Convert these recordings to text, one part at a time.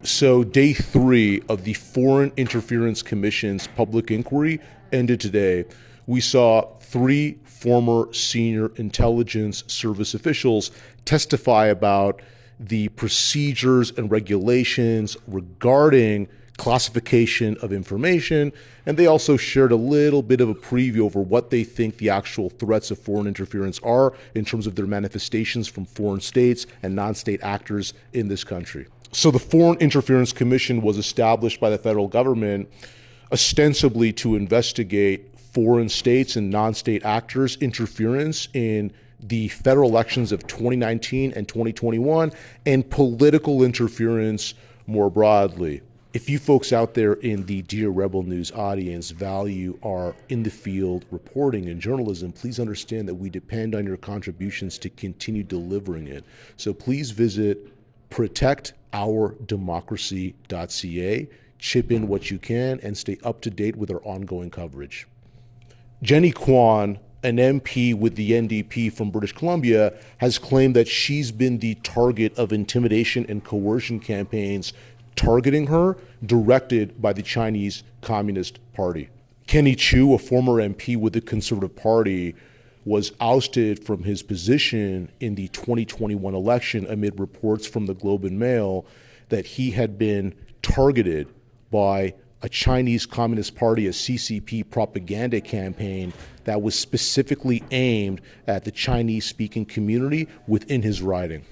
So day 3 of the Foreign Interference Commission's public inquiry ended today. We saw 3 former senior intelligence service officials testify about the procedures and regulations regarding classification of information, and they also shared a little bit of a preview over what they think the actual threats of foreign interference are in terms of their manifestations from foreign states and non-state actors in this country. So the Foreign Interference Commission was established by the federal government ostensibly to investigate foreign states and non-state actors' interference in the federal elections of 2019 and 2021 and political interference more broadly. If you folks out there in the Dear Rebel News audience value our in-the-field reporting and journalism, please understand that we depend on your contributions to continue delivering it. So please visit protectourdemocracy.ca, chip in what you can, and stay up to date with our ongoing coverage. Jenny Kwan, an MP with the NDP from British Columbia, has claimed that she's been the target of intimidation and coercion campaigns targeting her, directed by the Chinese Communist Party. Kenny Chu, a former MP with the Conservative Party, was ousted from his position in the 2021 election amid reports from the Globe and Mail that he had been targeted by a Chinese Communist Party, a CCP propaganda campaign that was specifically aimed at the Chinese-speaking community within his riding.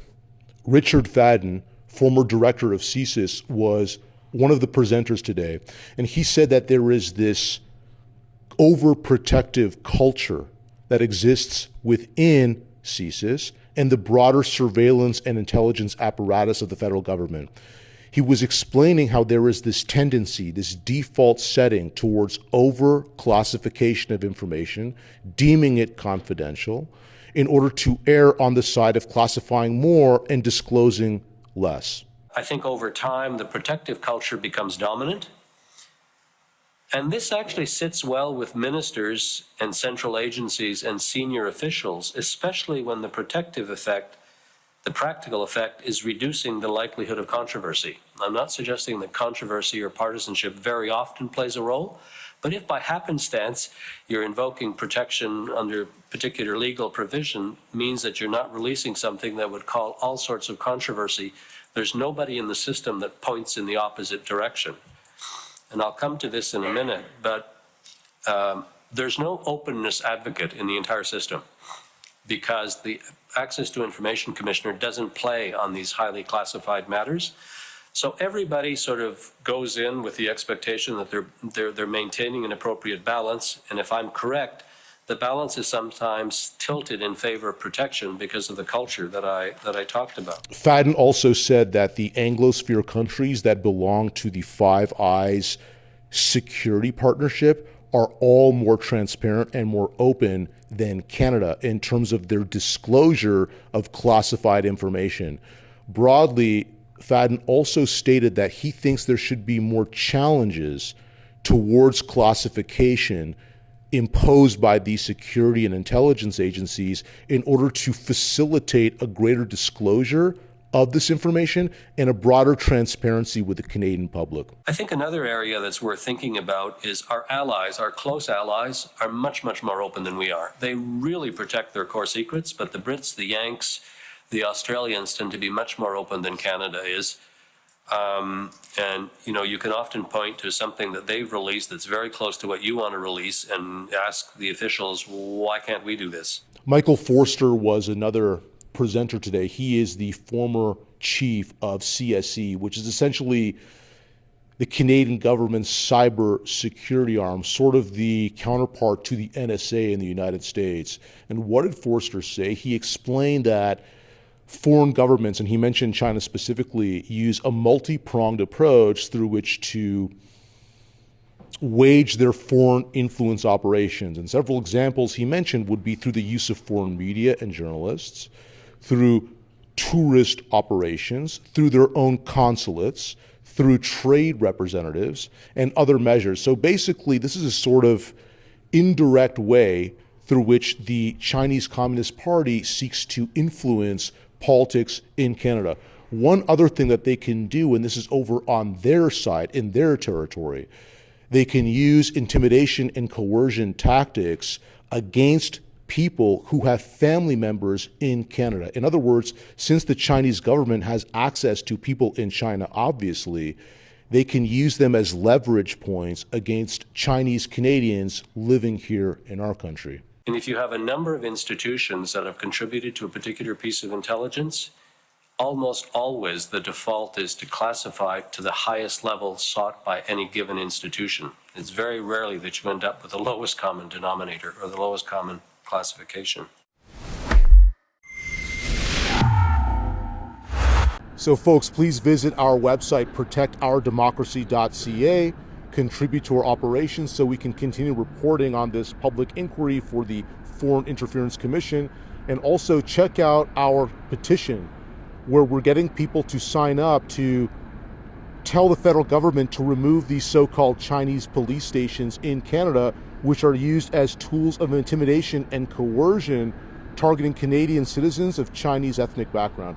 Richard Fadden, former director of CSIS, was one of the presenters today, and he said that there is this overprotective culture that exists within CSIS and the broader surveillance and intelligence apparatus of the federal government. He was explaining how there is this tendency, this default setting towards over-classification of information, deeming it confidential, in order to err on the side of classifying more and disclosing less. I think over time, the protective culture becomes dominant. And this actually sits well with ministers and central agencies and senior officials, especially when the protective effect, the practical effect, is reducing the likelihood of controversy. I'm not suggesting that controversy or partisanship very often plays a role, but if by happenstance you're invoking protection under particular legal provision, means that you're not releasing something that would cause all sorts of controversy, there's nobody in the system that points in the opposite direction. And I'll come to this in a minute, but there's no openness advocate in the entire system because the Access to Information Commissioner doesn't play on these highly classified matters. So everybody sort of goes in with the expectation that they're maintaining an appropriate balance. And if I'm correct, the balance is sometimes tilted in favor of protection because of the culture that I talked about. Fadden also said that the Anglosphere countries that belong to the Five Eyes security partnership are all more transparent and more open than Canada in terms of their disclosure of classified information. Broadly, Fadden also stated that he thinks there should be more challenges towards classification imposed by these security and intelligence agencies in order to facilitate a greater disclosure of this information and a broader transparency with the Canadian public. I think another area that's worth thinking about is our allies, our close allies, are much, much more open than we are. They really protect their core secrets, but the Brits, the Yanks, the Australians tend to be much more open than Canada is. And, you know, you can often point to something that they've released that's very close to what you want to release and ask the officials, why can't we do this? Michael Forster was another presenter today. He is the former chief of CSE, which is essentially the Canadian government's cyber security arm, sort of the counterpart to the NSA in the United States. And what did Forster say? He explained that foreign governments, and he mentioned China specifically, use a multi-pronged approach through which to wage their foreign influence operations. And several examples he mentioned would be through the use of foreign media and journalists, through tourist operations, through their own consulates, through trade representatives, and other measures. So basically, this is a sort of indirect way through which the Chinese Communist Party seeks to influence politics in Canada. One other thing that they can do, and this is over on their side, in their territory, they can use intimidation and coercion tactics against people who have family members in Canada. In other words, since the Chinese government has access to people in China, obviously, they can use them as leverage points against Chinese Canadians living here in our country. And if you have a number of institutions that have contributed to a particular piece of intelligence, almost always the default is to classify to the highest level sought by any given institution. It's very rarely that you end up with the lowest common denominator or the lowest common classification. So folks, please visit our website, protectourdemocracy.ca, contribute to our operations so we can continue reporting on this public inquiry for the Foreign Interference Commission, and also check out our petition where we're getting people to sign up to tell the federal government to remove these so-called Chinese police stations in Canada, which are used as tools of intimidation and coercion targeting Canadian citizens of Chinese ethnic background.